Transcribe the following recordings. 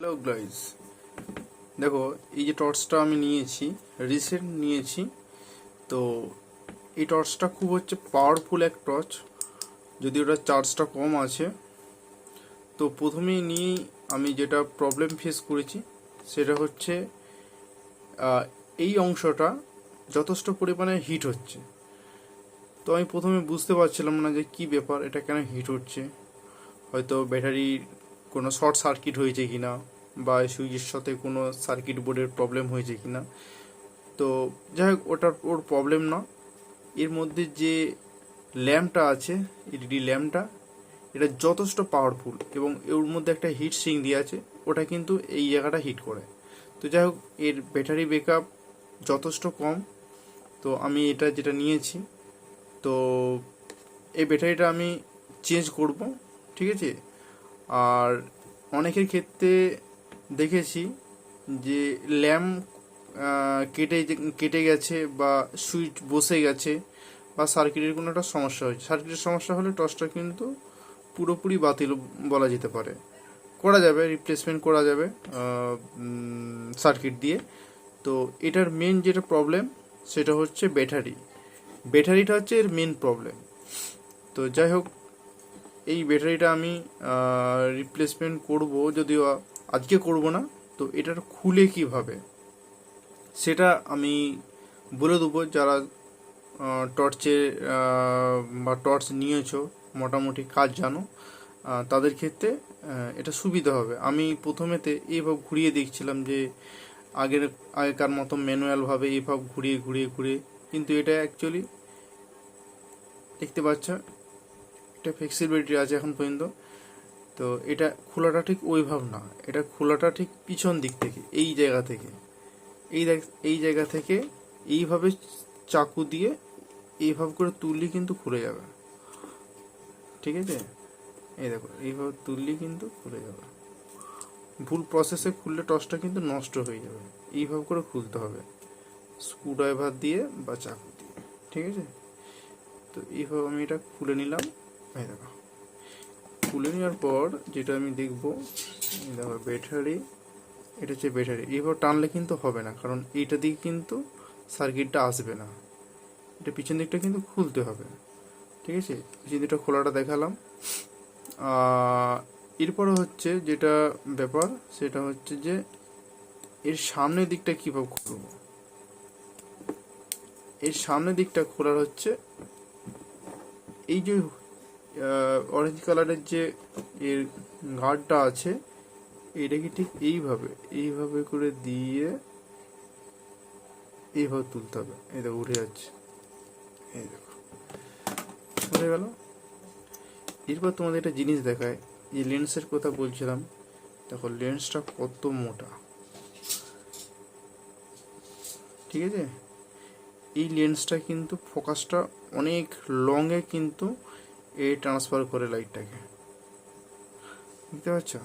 Hello guys, দেখো এই যে টর্চটা আমি নিয়েছি, রিসেন্ট নিয়েছি। তো এই টর্চটা খুব পাওয়ারফুল এক টর্চ, যদি ওটা চার্জটা কম আছে। তো প্রথমেই নিয়েই আমি যেটা প্রবলেম ফেস করেছি সেটা হচ্ছে এই অংশটা যথেষ্ট পরিমাণে হিট হচ্ছে। তো আমি প্রথমে বুঝতে পারছিলাম না যে কি ব্যাপার, এটা কেন হিট হচ্ছে। হয়তো ব্যাটারির কোনো শর্ট সার্কিট হয়েছে কিনা, বা সুইচের সাথে কোনো সার্কিট বোর্ডের প্রবলেম হয়েছে কিনা। তো যাই হোক, ওর প্রবলেম না। এর মধ্যে যে ল্যাম্পটা আছে, এলইডি ল্যাম্পটা, এটা যথেষ্ট পাওয়ারফুল এবং এর মধ্যে একটা হিট সিং দিয়ে আছে, ওটা কিন্তু এই জায়গাটা হিট করে। তো যাই হোক, এর ব্যাটারি ব্যাকআপ যথেষ্ট কম। তো আমি এটা যেটা নিয়েছি, তো এই ব্যাটারিটা আমি চেঞ্জ করব, ঠিক আছে। আর অনেকের ক্ষেত্রে দেখেছি যে ল্যাম্প কেটে গেছে, বা সুইচ বসে গেছে, বা সার্কিটের কোনো একটা সমস্যা হয়েছে। সার্কিটের সমস্যা হলে টর্চটা কিন্তু পুরোপুরি বাতিল বলা যেতে পারে। করা যাবে, রিপ্লেসমেন্ট করা যাবে সার্কিট দিয়ে। তো এটার মেন যেটা প্রবলেম সেটা হচ্ছে ব্যাটারিটা হচ্ছে এর মেন প্রবলেম। তো যাই হোক, এই ব্যাটারিটা আমি রিপ্লেসমেন্ট করব, যদিও আজকে করব না। তো এটার খুলে কিভাবে সেটা আমি বলে দেবো। যারা টর্চে বা টর্চ নিয়েছো, মোটামুটি কাজ জানো, তাদের ক্ষেত্রে এটা সুবিধা হবে। আমি প্রথমেতে এইভাবে ঘুরিয়ে দেখছিলাম যে আগেকার মতো ম্যানুয়ালভাবে এইভাবে ঘুরিয়ে ঘুরিয়ে ঘুরিয়ে, কিন্তু এটা অ্যাকচুয়ালি দেখতে পাচ্ছ এটা ফ্লেক্সিবিলিটি আছে এখন পর্যন্ত। তো এটা খোলাটা ঠিক ওইভাবে না, এটা খোলাটা ঠিক পিছন দিক থেকে, এই জায়গা থেকে, এই জায়গা থেকে এইভাবে চাকু দিয়ে এইভাবে করে তুললে কিন্তু খুলে যাবে, ঠিক আছে। এই দেখো, এইভাবে তুললে কিন্তু খুলে যাবে। ভুল প্রসেসে খুললে টর্চটা কিন্তু নষ্ট হয়ে যাবে। এইভাবে করে খুলতে হবে, স্ক্রুড্রাইভার দিয়ে বা চাকু দিয়ে, ঠিক আছে। তো এইভাবে আমি এটা খুলে নিলাম। এই দেখো, খুলে নেওয়ার পর যেটা আমি দেখবো, দেখো ব্যাটারি, এটা হচ্ছে ব্যাটারি। এইভাবে টানলে কিন্তু হবে না, কারণ এইটা দিয়ে কিন্তু সার্কিটটা আসবে না। এটা পিছন দিকটা কিন্তু খুলতে হবে, ঠিক আছে। পিছন দিকটা খোলাটা দেখালাম। এরপরে হচ্ছে যেটা ব্যাপার, সেটা হচ্ছে যে এর সামনের দিকটা কীভাবে খুলব। এর সামনের দিকটা খোলার হচ্ছে এই যে অরেঞ্জ কালারের যে এর গার্ডটা আছে, এটাকে ঠিক এইভাবে করে দিয়ে এইভাবে তুলতে হবে। এই দেখো উঠে যাচ্ছে, এই দেখো উঠে গেল। এরপর তোমাদের একটা জিনিস দেখায়, এই লেন্সের কথা বলছিলাম। দেখো লেন্সটা কত মোটা, ঠিক আছে। এই লেন্সটা কিন্তু ফোকাসটা অনেক লংয়ে কিন্তু এ ট্রান্সফার করে লাইটটাকে, বুঝতে পারছো।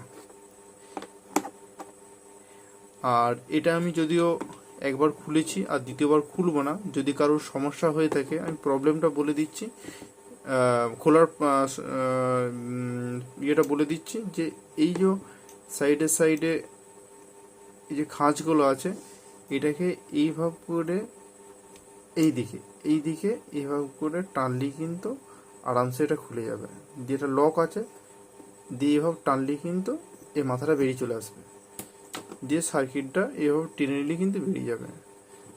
আর এটা আমি যদিও একবার খুলেছি, আর দ্বিতীয়বার খুলবো না। যদি কারোর সমস্যা হয়ে থাকে আমি প্রবলেমটা বলে দিচ্ছি, খোলার ইয়েটা বলে দিচ্ছি, যে এই যে সাইডে এই যে খাঁজগুলো আছে, এটাকে এইভাবে করে এই দিকে এইভাবে করে টানলেই কিন্তু আরামসে এটা খুলে যাবে। যেটা লক আছে দিয়ে এইভাবে টানলেই কিন্তু এই মাথাটা বেরিয়ে চলে আসবে, দিয়ে সার্কিটটা এইভাবে টেনে নিলে কিন্তু বেরিয়ে যাবে।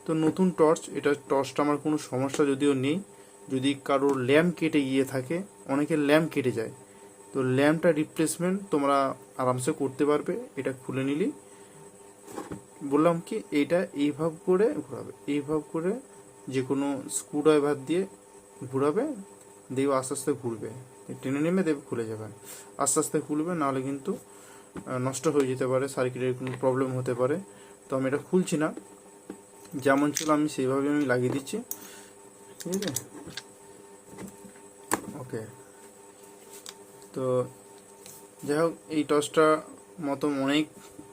তো নতুন টর্চ, এটা টর্চটা আমার কোনো সমস্যা যদিও নেই। যদি কারোর ল্যাম্প কেটে গিয়ে থাকে, অনেকের ল্যাম্প কেটে যায়, তো ল্যাম্পটা রিপ্লেসমেন্ট তোমরা আরামসে করতে পারবে। এটা খুলে নিলেই, বললাম কি, এইটা এইভাবে করে ঘোরাবে, এইভাবে করে যে কোনো স্ক্রুড্রাইভার দিয়ে ঘুরাবে, দেখবে আস্তে আস্তে ঘুরবে, টেনে নেমে দেখবে খুলে যাবে। আস্তে আস্তে খুলবে, নাহলে কিন্তু নষ্ট হয়ে যেতে পারে, সার্কিটের কোনো প্রবলেম হতে পারে। তো আমি এটা খুলছি না, যেমন ছিল আমি সেইভাবে আমি লাগিয়ে দিচ্ছি, ঠিক আছে। ওকে, তো যাই হোক, এই টর্চটা মতো অনেক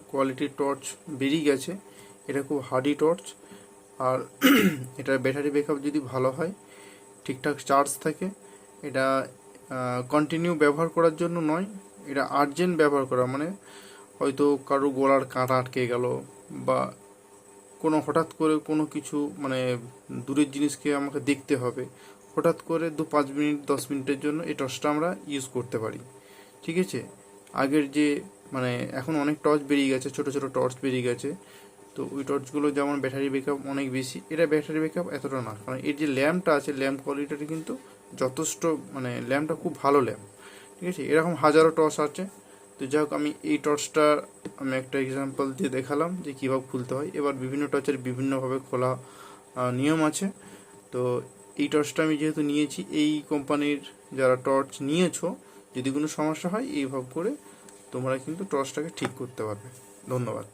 কোয়ালিটির টর্চ বেরিয়ে গেছে। এটা খুব হার্ডি টর্চ। আর এটার ব্যাটারি ব্যাকআপ যদি ভালো হয়, ঠিকঠাক চার্জ থাকে, এটা কন্টিনিউ ব্যবহার করার জন্য নয়, এটা আর্জেন্ট ব্যবহার করা, মানে হয়তো কারো গলার কাঁটা আটকে গেল, বা কোনো হঠাৎ করে কোনো কিছু মানে দূরের জিনিসকে আমাকে দেখতে হবে, হঠাৎ করে 5 মিনিট 10 মিনিটের জন্য এই টর্চটা আমরা ইউজ করতে পারি। ঠিক আছে, আগের যে মানে এখন অনেক টর্চ বেরিয়ে গেছে, ছোট ছোট টর্চ বেরিয়ে গেছে, তো ওই টর্চগুলো যেমন ব্যাটারি ব্যাকআপ অনেক বেশি, এটা ব্যাটারি ব্যাকআপ এতটা না, কারণ এর যে ল্যাম্পটা আছে ল্যাম্প কোয়ালিটিটা কিন্তু যথেষ্ট, মানে ল্যাম্পটা খুব ভালো ল্যাম্প। ঠিক আছে, এরকম হাজারো টর্চ আছে। তো যাই হোক, আমি এই টর্চটা আমি একটা এক্সাম্পল দিয়ে দেখালাম যে কীভাবে খুলতে হয়। এবার বিভিন্ন টর্চের বিভিন্নভাবে খোলা নিয়ম আছে। তো এই টর্চটা আমি যেহেতু নিয়েছি, এই কোম্পানির যারা টর্চ নিয়েছো, যদি কোনো সমস্যা হয় এইভাবে করে তোমরা কিন্তু টর্চটাকে ঠিক করতে পারবে। ধন্যবাদ।